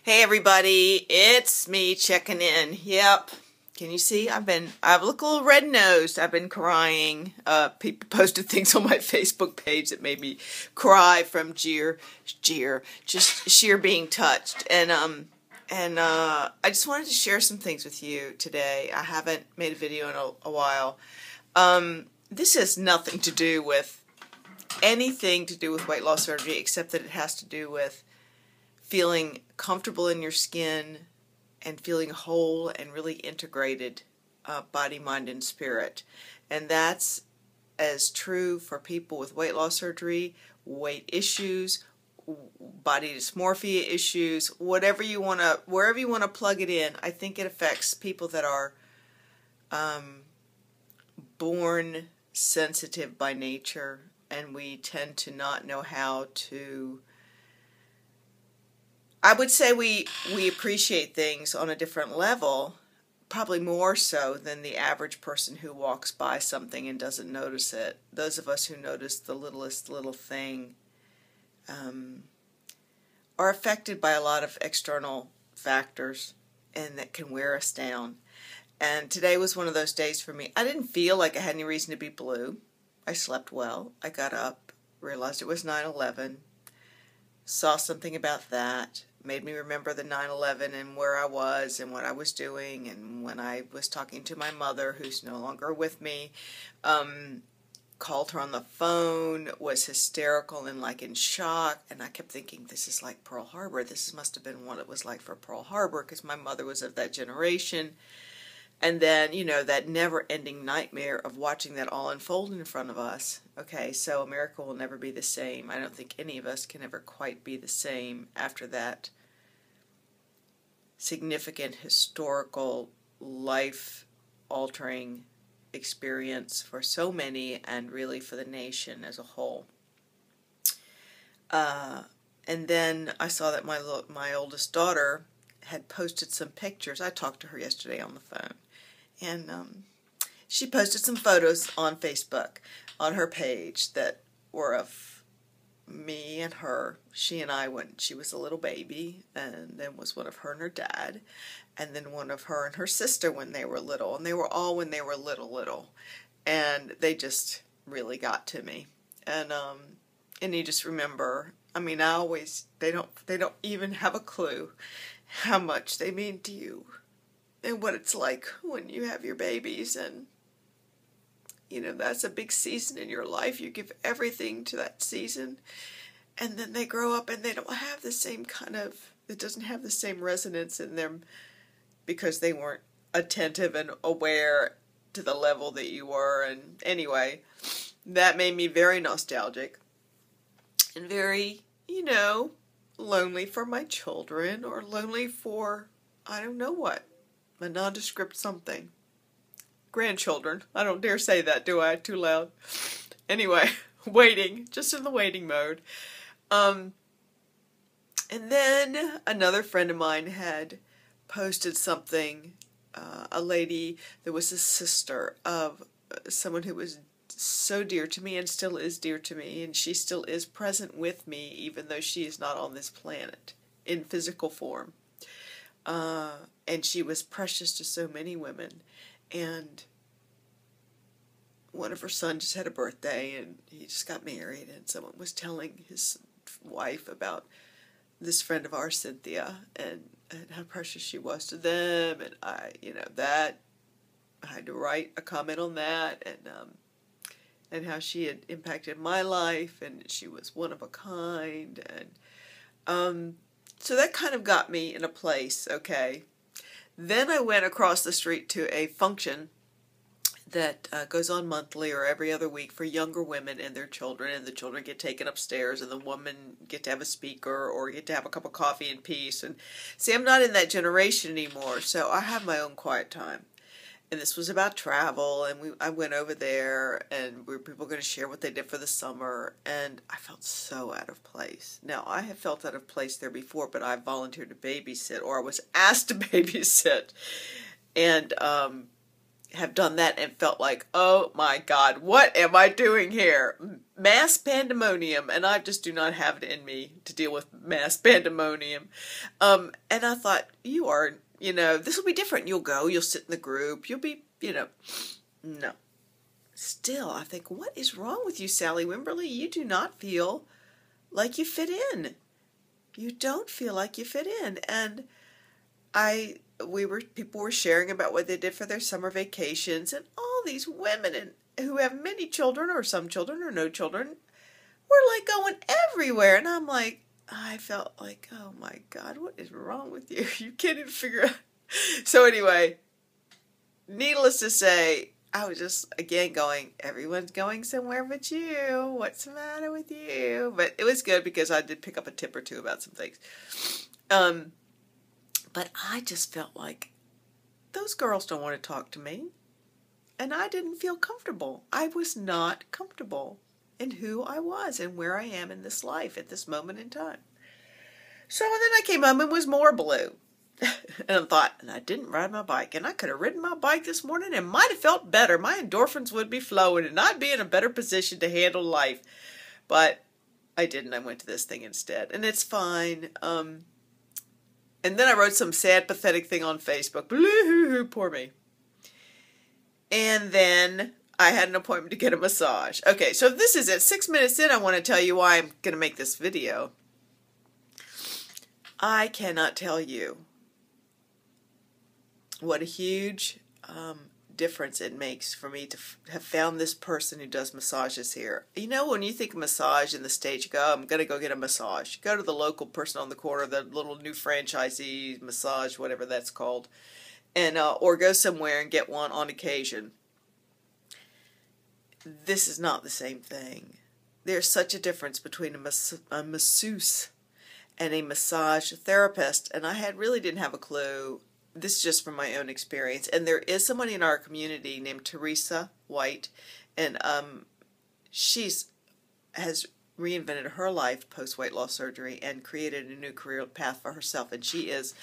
Hey everybody, it's me checking in. Yep. Can you see? I look a little red-nosed. I've been crying. People posted things on my Facebook page that made me cry from just sheer being touched. And I just wanted to share some things with you today. I haven't made a video in a while. This has nothing to do with anything to do with weight loss surgery, except that it has to do with feeling comfortable in your skin and feeling whole and really integrated, body, mind, and spirit. And that's as true for people with weight loss surgery, weight issues, body dysmorphia issues, wherever you want to plug it in. I think it affects people that are born sensitive by nature, and we tend to not know how to. I would say we appreciate things on a different level, probably more so than the average person who walks by something and doesn't notice it. Those of us who notice the littlest little thing are affected by a lot of external factors, and that can wear us down. And today was one of those days for me. I didn't feel like I had any reason to be blue. I slept well. I got up, realized it was 9/11, saw something about that. Made me remember the 9/11 and where I was and what I was doing, and when I was talking to my mother, who's no longer with me, called her on the phone, was hysterical and like in shock, and I kept thinking, this is like Pearl Harbor. This must have been what it was like for Pearl Harbor, because my mother was of that generation. And then, you know, that never-ending nightmare of watching that all unfold in front of us. Okay, so America will never be the same. I don't think any of us can ever quite be the same after that significant historical, life-altering experience for so many, and really for the nation as a whole. And then I saw that my oldest daughter had posted some pictures. I talked to her yesterday on the phone, and she posted some photos on Facebook on her page that were of me and her. She and I when she was a little baby, and then was one of her and her dad, and then one of her and her sister when they were little, and they were all when they were little, and they just really got to me. And you just remember, I mean, they don't even have a clue how much they mean to you and what it's like when you have your babies. And you know, that's a big season in your life. You give everything to that season, and then they grow up and they don't have the same it doesn't have the same resonance in them, because they weren't attentive and aware to the level that you were. And anyway, that made me very nostalgic and very, you know, lonely for my children, or lonely for, I don't know what, a nondescript something. Grandchildren. I don't dare say that, do I? Too loud. Anyway, waiting, just in the waiting mode. And then another friend of mine had posted something, a lady that was a sister of someone who was so dear to me and still is dear to me, and she still is present with me even though she is not on this planet in physical form. And she was precious to so many women. And one of her sons just had a birthday, and he just got married, and someone was telling his wife about this friend of ours, Cynthia, and how precious she was to them. And I had to write a comment on that, and how she had impacted my life, and she was one of a kind. And so that kind of got me in a place, okay. Then I went across the street to a function that goes on monthly or every other week for younger women and their children, and the children get taken upstairs, and the women get to have a speaker or get to have a cup of coffee in peace. And see, I'm not in that generation anymore, so I have my own quiet time. And this was about travel, and I went over there, and people were going to share what they did for the summer, and I felt so out of place. Now, I have felt out of place there before, but I volunteered to babysit, or I was asked to babysit, and have done that and felt like, oh my God, what am I doing here? Mass pandemonium, and I just do not have it in me to deal with mass pandemonium. And I thought, this will be different. You'll sit in the group, you'll be, no. Still, I think, what is wrong with you, Sally Wimberly? You do not feel like you fit in. You don't feel like you fit in. And people were sharing about what they did for their summer vacations, and all these women who have many children or some children or no children were like going everywhere. And I'm like, I felt like, oh my God, what is wrong with you? You can't even figure out. So anyway, needless to say, I was just, again, going, everyone's going somewhere but you. What's the matter with you? But it was good because I did pick up a tip or two about some things. But I just felt like those girls don't want to talk to me. And I didn't feel comfortable. I was not comfortable in who I was and where I am in this life at this moment in time. So then I came home and was more blue. And I thought, and I didn't ride my bike. And I could have ridden my bike this morning and might have felt better. My endorphins would be flowing and I'd be in a better position to handle life. But I didn't. I went to this thing instead. And it's fine. And then I wrote some sad, pathetic thing on Facebook. Boo-hoo-hoo, poor me. And then I had an appointment to get a massage. Okay, so this is it. 6 minutes in, I want to tell you why I'm going to make this video. I cannot tell you what a huge difference it makes for me to have found this person who does massages here. You know, when you think of massage in the States, you go, oh, I'm going to go get a massage. You go to the local person on the corner, the little new franchisee massage, whatever that's called, and or go somewhere and get one on occasion. This is not the same thing. There's such a difference between a masseuse and a massage therapist, and I really didn't have a clue. This is just from my own experience. And there is somebody in our community named Teresa White, and has reinvented her life post-weight loss surgery and created a new career path for herself. And she is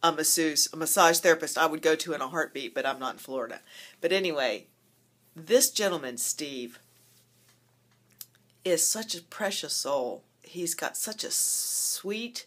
a massage therapist I would go to in a heartbeat, but I'm not in Florida. But anyway, this gentleman, Steve, is such a precious soul. He's got such a sweet,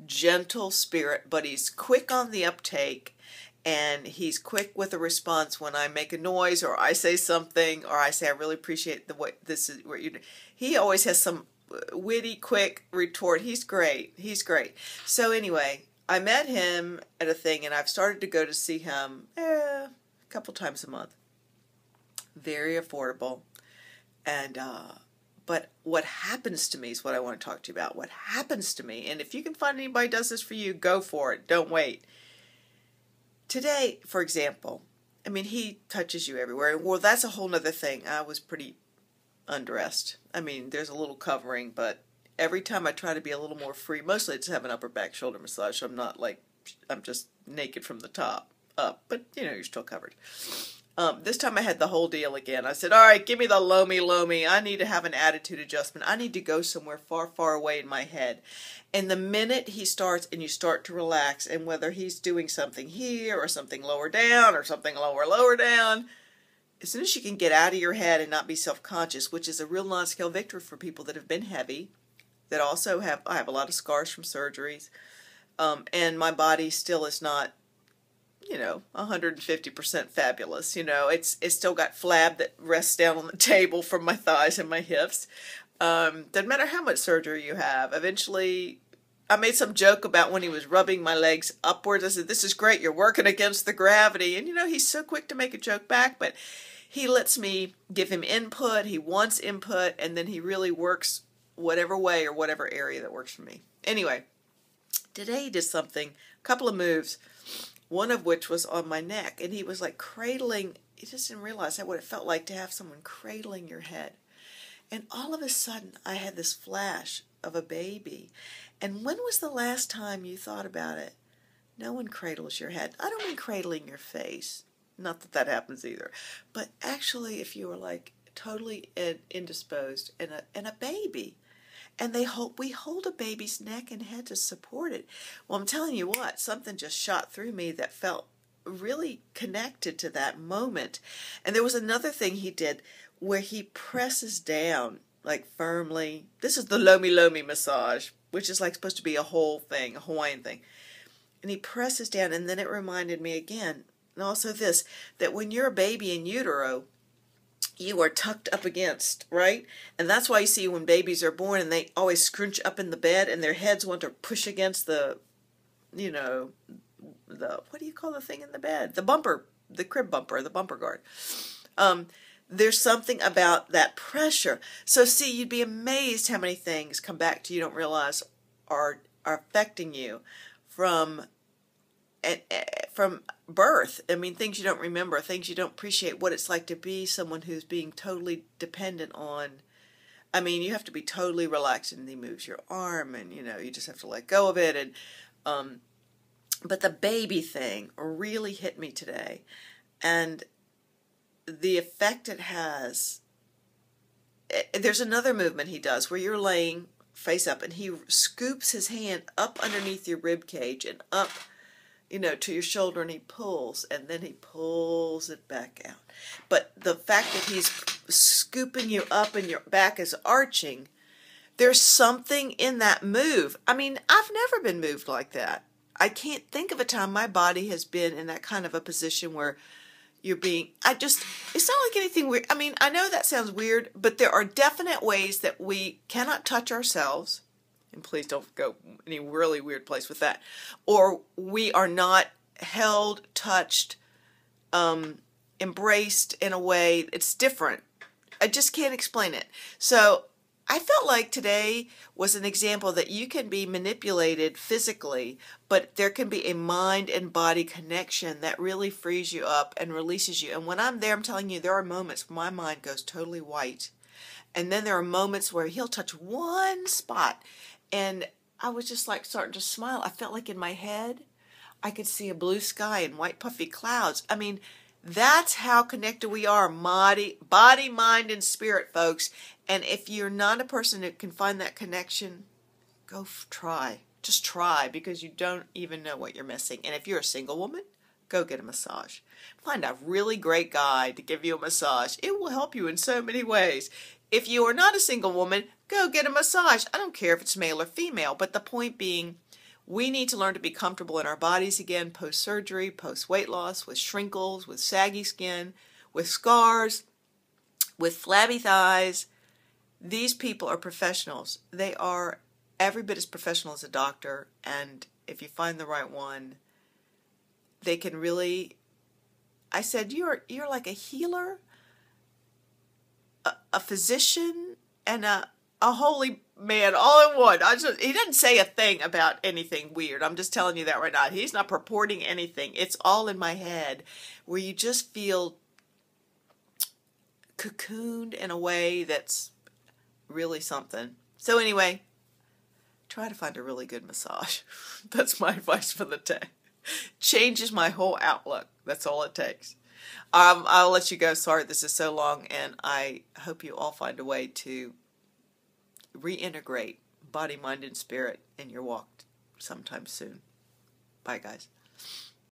gentle spirit, but he's quick on the uptake, and he's quick with a response when I make a noise or I say something or I say I really appreciate the way this is what you do. He always has some witty, quick retort. He's great. He's great. So anyway, I met him at a thing, and I've started to go to see him a couple times a month. Very affordable, and but what happens to me is what I want to talk to you about. What happens to me, and if you can find anybody who does this for you, go for it. Don't wait. Today, for example, I mean, he touches you everywhere. Well, that's a whole nother thing. I was pretty undressed. I mean, there's a little covering, but every time I try to be a little more free, mostly I just have an upper back shoulder massage, so I'm not like, I'm just naked from the top up, but you're still covered. This time I had the whole deal again. I said, all right, give me the loamy. I need to have an attitude adjustment. I need to go somewhere far, far away in my head. And the minute he starts and you start to relax, and whether he's doing something here or something lower down or something lower down, as soon as you can get out of your head and not be self-conscious, which is a real non-scale victory for people that have been heavy, that also I have a lot of scars from surgeries, and my body still is not 150% fabulous. It's still got flab that rests down on the table from my thighs and my hips. Doesn't matter how much surgery you have. Eventually, I made some joke about when he was rubbing my legs upwards. I said, this is great. You're working against the gravity. And, he's so quick to make a joke back, but he lets me give him input. He wants input, and then he really works whatever way or whatever area that works for me. Anyway, today he did something, a couple of moves, one of which was on my neck, and he was like cradling. He just didn't realize what it felt like to have someone cradling your head. And all of a sudden, I had this flash of a baby. And when was the last time you thought about it? No one cradles your head. I don't mean cradling your face. Not that that happens either. But actually, if you were like totally indisposed and a baby, and we hold a baby's neck and head to support it. Well, I'm telling you what, something just shot through me that felt really connected to that moment. And there was another thing he did where he presses down like firmly. This is the Lomi Lomi massage, which is like supposed to be a whole thing, a Hawaiian thing. And he presses down, and then it reminded me again, and also this, that when you're a baby in utero, you are tucked up against, right? And that's why you see when babies are born and they always scrunch up in the bed and their heads want to push against the, you know, the, what do you call the thing in the bed? The bumper, the crib bumper, the bumper guard. There's something about that pressure. So see, you'd be amazed how many things come back to you don't realize are affecting you from birth. I mean, things you don't remember, things you don't appreciate, what it's like to be someone who's being totally dependent on. I mean, you have to be totally relaxed, and he moves your arm, and, you know, you just have to let go of it. And but the baby thing really hit me today, and the effect it has. There's another movement he does where you're laying face up, and he scoops his hand up underneath your rib cage and up, you know, to your shoulder, and he pulls, and then he pulls it back out. But the fact that he's scooping you up and your back is arching, there's something in that move. I mean, I've never been moved like that. I can't think of a time my body has been in that kind of a position where you're being, it's not like anything weird. I mean, I know that sounds weird, but there are definite ways that we cannot touch ourselves. And please don't go any really weird place with that. Or we are not held, touched, embraced in a way. It's different. I just can't explain it. So I felt like today was an example that you can be manipulated physically, but there can be a mind and body connection that really frees you up and releases you. And when I'm there, I'm telling you, there are moments where my mind goes totally white. And then there are moments where he'll touch one spot, and I was just like starting to smile. I felt like in my head, I could see a blue sky and white puffy clouds. I mean, that's how connected we are, body, mind, and spirit, folks. And if you're not a person that can find that connection, go try. Just try, because you don't even know what you're missing. And if you're a single woman, go get a massage. Find a really great guy to give you a massage. It will help you in so many ways. If you are not a single woman, go get a massage. I don't care if it's male or female, but the point being, we need to learn to be comfortable in our bodies again, post-surgery, post-weight loss, with shrinkles, with saggy skin, with scars, with flabby thighs. These people are professionals. They are every bit as professional as a doctor, and if you find the right one, they can really, I said, you're like a healer, a physician, and a holy man all in one. He doesn't say a thing about anything weird. I'm just telling you that right now. He's not purporting anything. It's all in my head, where you just feel cocooned in a way that's really something. So anyway, try to find a really good massage. That's my advice for the day. Changes my whole outlook. That's all it takes. I'll let you go. Sorry this is so long, and I hope you all find a way to reintegrate body, mind, and spirit in your walk sometime soon. Bye, guys.